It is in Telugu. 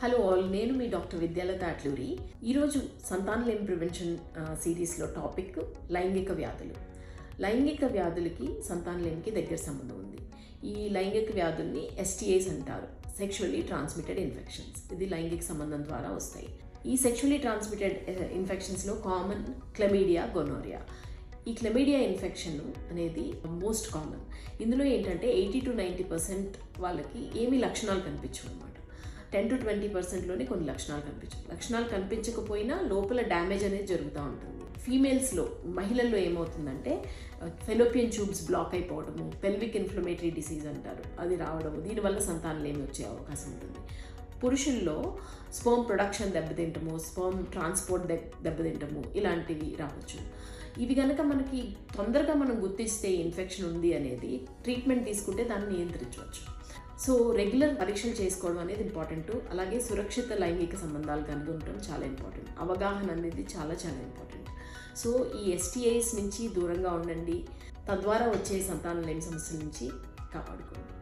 హలో ఆల్, నేను మీ డాక్టర్ విద్యాలత అట్లూరి. ఈరోజు సంతానలేమి ప్రివెన్షన్ సిరీస్లో టాపిక్ లైంగిక వ్యాధులు. లైంగిక వ్యాధులకి సంతానలేమికి దగ్గర సంబంధం ఉంది. ఈ లైంగిక వ్యాధుల్ని STIs అంటారు, సెక్షువల్లీ ట్రాన్స్మిటెడ్ ఇన్ఫెక్షన్స్. ఇది లైంగిక సంబంధం ద్వారా వస్తాయి. ఈ సెక్షువల్లీ ట్రాన్స్మిటెడ్ ఇన్ఫెక్షన్స్లో కామన్ క్లమీడియా, గొనోరియా. ఈ క్లమీడియా ఇన్ఫెక్షన్ అనేది మోస్ట్ కామన్. ఇందులో ఏంటంటే 80 to 90% వాళ్ళకి ఏమీ లక్షణాలు కనిపించవు అనమాట. 10 to 20%లోనే కొన్ని లక్షణాలు కనిపించకపోయినా లోపల డ్యామేజ్ అనేది జరుగుతూ ఉంటుంది. ఫీమేల్స్లో, మహిళల్లో ఏమవుతుందంటే ఫెలోపియన్ ట్యూబ్స్ బ్లాక్ అయిపోవడము, పెల్విక్ ఇన్ఫ్లమేటరీ డిసీజ్ అంటారు, అది రావడము, దీనివల్ల సంతానలేమి వచ్చే అవకాశం ఉంటుంది. పురుషుల్లో స్పర్మ్ ప్రొడక్షన్ దెబ్బతింటము, స్పర్మ్ ట్రాన్స్పోర్ట్ దెబ్బతింటము, ఇలాంటివి రావచ్చు. ఇవి కనుక మనకి తొందరగా మనం గుర్తిస్తే ఇన్ఫెక్షన్ ఉంది అనేది, ట్రీట్మెంట్ తీసుకుంటే దాన్ని నియంత్రించవచ్చు. సో రెగ్యులర్ పరీక్షలు చేసుకోవడం అనేది ఇంపార్టెంట్. అలాగే సురక్షిత లైంగిక సంబంధాలు కలిగి ఉండటం చాలా ఇంపార్టెంట్. అవగాహన అనేది చాలా ఇంపార్టెంట్. సో ఈ STIs నుంచి దూరంగా ఉండండి, తద్వారా వచ్చే సంతానలేమి సమస్యల నుంచి కాపాడుకోండి.